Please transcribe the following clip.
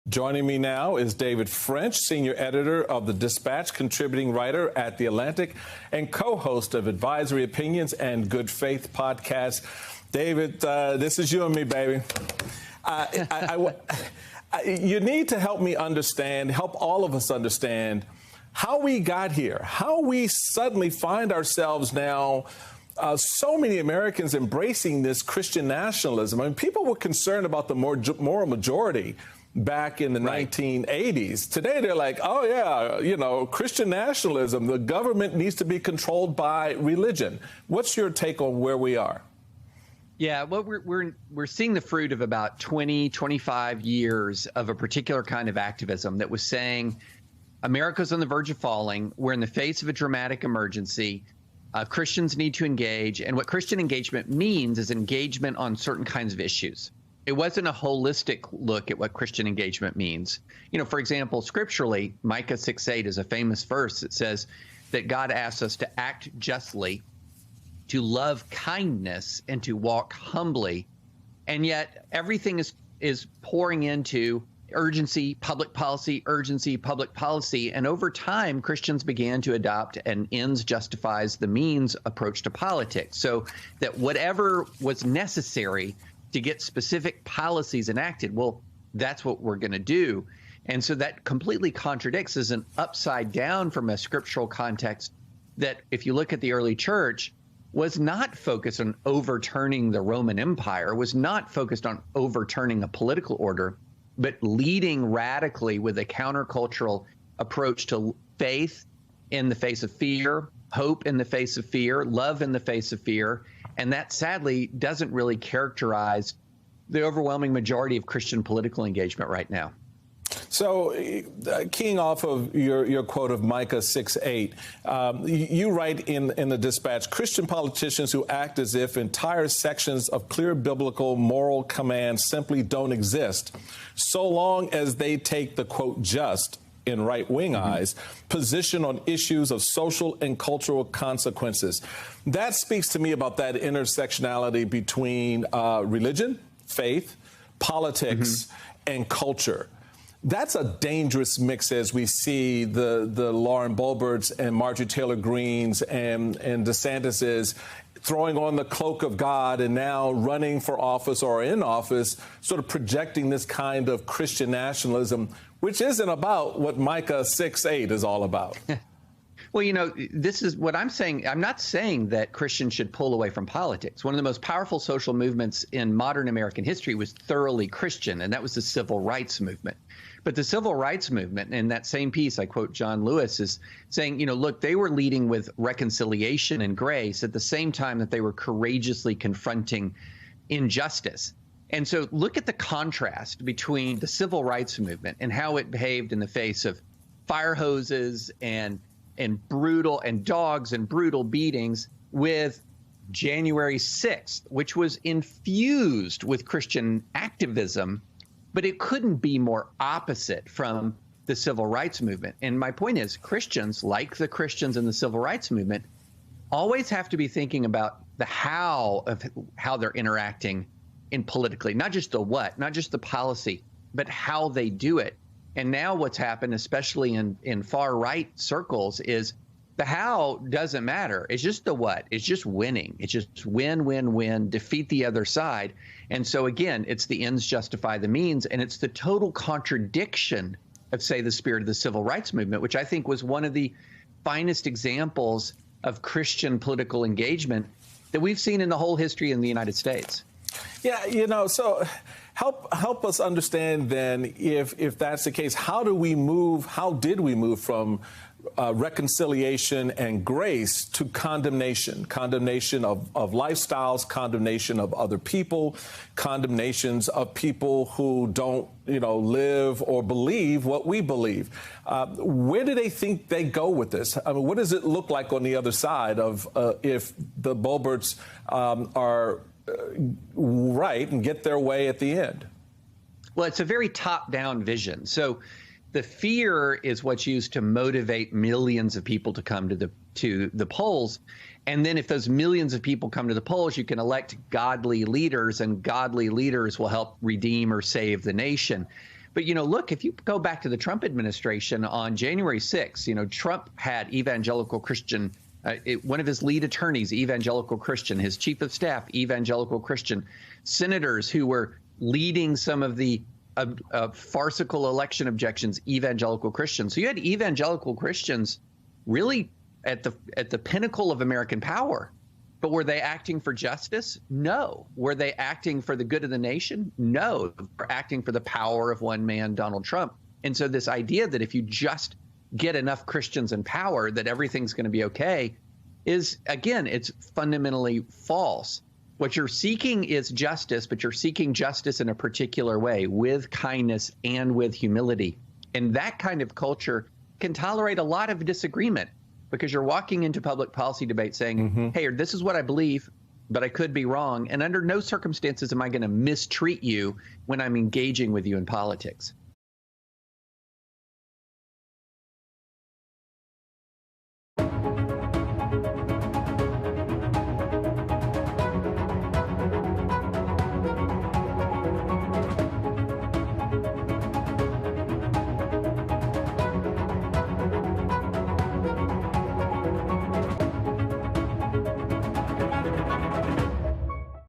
Joining me now is David French, senior editor of The Dispatch, contributing writer at The Atlantic, and co-host of Advisory Opinions and Good Faith podcast. David, this is you and me, baby. You need to help me understand, help all of us understand how we got here, how we suddenly find ourselves now so many Americans embracing this Christian nationalism. I mean, people were concerned about the moral majority back in the 1980s. Today, they're like, oh, yeah, you know, Christian nationalism, the government needs to be controlled by religion. What's your take on where we are? Yeah, well, we're seeing the fruit of about 20, 25 years of a particular kind of activism that was saying America's on the verge of falling. We're in the face of a dramatic emergency. Christians need to engage. And what Christian engagement means is engagement on certain kinds of issues. It wasn't a holistic look at what Christian engagement means. You know, for example, scripturally, Micah 6:8 is a famous verse that says that God asks us to act justly, to love kindness, and to walk humbly. And yet everything is pouring into urgency, public policy, urgency, public policy. And over time, Christians began to adopt an ends justifies the means approach to politics. So that whatever was necessary to get specific policies enacted, well, that's what we're going to do. And so that completely contradicts as an upside down from a scriptural context that if you look at the early church, was not focused on overturning the Roman Empire, was not focused on overturning a political order, but leading radically with a countercultural approach to faith in the face of fear, hope in the face of fear, love in the face of fear. And that sadly doesn't really characterize the overwhelming majority of Christian political engagement right now. So, keying off of your quote of Micah 6:8, you write in the Dispatch, Christian politicians who act as if entire sections of clear biblical moral commands simply don't exist, so long as they take the, quote, just, in right-wing eyes, position on issues of social and cultural consequences. That speaks to me about that intersectionality between religion, faith, politics, and culture. That's a dangerous mix as we see the Lauren Boeberts and Marjorie Taylor Greenes and DeSantis's throwing on the cloak of God and now running for office or in office, sort of projecting this kind of Christian nationalism, which isn't about what Micah 6:8 is all about. Well, you know, this is what I'm saying. I'm not saying that Christians should pull away from politics. One of the most powerful social movements in modern American history was thoroughly Christian, and that was the civil rights movement. But the civil rights movement, in that same piece, I quote John Lewis, is saying, you know, look, they were leading with reconciliation and grace at the same time that they were courageously confronting injustice. And so look at the contrast between the civil rights movement and how it behaved in the face of fire hoses and brutal and dogs and brutal beatings with January 6th, which was infused with Christian activism, but it couldn't be more opposite from the civil rights movement. And my point is, Christians, like the Christians in the civil rights movement, always have to be thinking about the how of how they're interacting in politically, not just the what, not just the policy, but how they do it. And now what's happened, especially in far right circles, is the how doesn't matter. It's just the what. It's just winning. It's just win, win, win, defeat the other side. And so, again, it's the ends justify the means. And it's the total contradiction of, say, the spirit of the civil rights movement, which I think was one of the finest examples of Christian political engagement that we've seen in the whole history in the United States. Yeah, you know, so help us understand then, if that's the case, how did we move from reconciliation and grace to condemnation of lifestyles, condemnation of other people, condemnations of people who don't, you know, live or believe what we believe. Where do they think they go with this? I mean, what does it look like on the other side of if the Boeberts are right and get their way at the end? Well, it's a very top-down vision. So the fear is what's used to motivate millions of people to come to the polls. And then if those millions of people come to the polls, you can elect godly leaders, and godly leaders will help redeem or save the nation. But, you know, look, if you go back to the Trump administration on January 6th, you know, Trump had evangelical Christian, one of his lead attorneys, evangelical Christian, his chief of staff, evangelical Christian, senators who were leading some of the farcical election objections, evangelical Christians. So you had evangelical Christians really at the pinnacle of American power. But were they acting for justice? No. Were they acting for the good of the nation? No. They were acting for the power of one man, Donald Trump. And so this idea that if you just get enough Christians in power, that everything's going to be okay is, again, it's fundamentally false. What you're seeking is justice, but you're seeking justice in a particular way, with kindness and with humility. And that kind of culture can tolerate a lot of disagreement, because you're walking into public policy debate saying, hey, this is what I believe, but I could be wrong. And under no circumstances am I going to mistreat you when I'm engaging with you in politics.